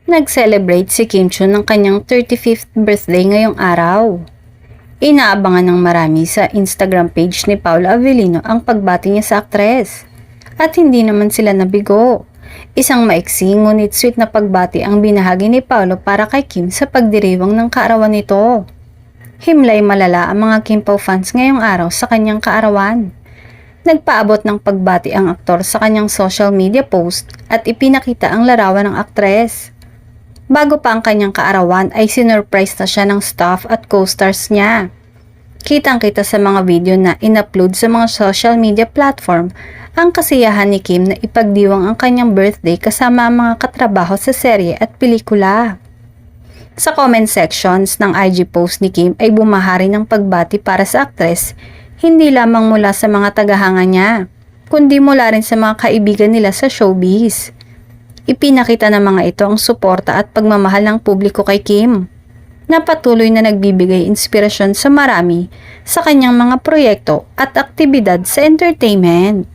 Nag-celebrate si Kim Chiu ng kanyang 35th birthday ngayong araw. Inaabangan ng marami sa Instagram page ni Paula Avellino ang pagbati niya sa aktres. At hindi naman sila nabigo. Isang maiksi ngunit sweet na pagbati ang binahagi ni Paolo para kay Kim sa pagdiriwang ng kaarawan nito. Himlay malala ang mga Kim Pao fans ngayong araw sa kanyang kaarawan. Nagpaabot ng pagbati ang aktor sa kanyang social media post at ipinakita ang larawan ng aktres. Bago pa ang kanyang kaarawan ay sinurprise na siya ng staff at co-stars niya. Kitang-kita sa mga video na in-upload sa mga social media platform ang kasiyahan ni Kim na ipagdiwang ang kanyang birthday kasama ang mga katrabaho sa serye at pelikula. Sa comment sections ng IG post ni Kim ay bumahari ng pagbati para sa aktres, hindi lamang mula sa mga tagahanga niya, kundi mula rin sa mga kaibigan nila sa showbiz. Ipinakita ng mga ito ang suporta at pagmamahal ng publiko kay Kim, na patuloy na nagbibigay inspirasyon sa marami sa kanyang mga proyekto at aktibidad sa entertainment.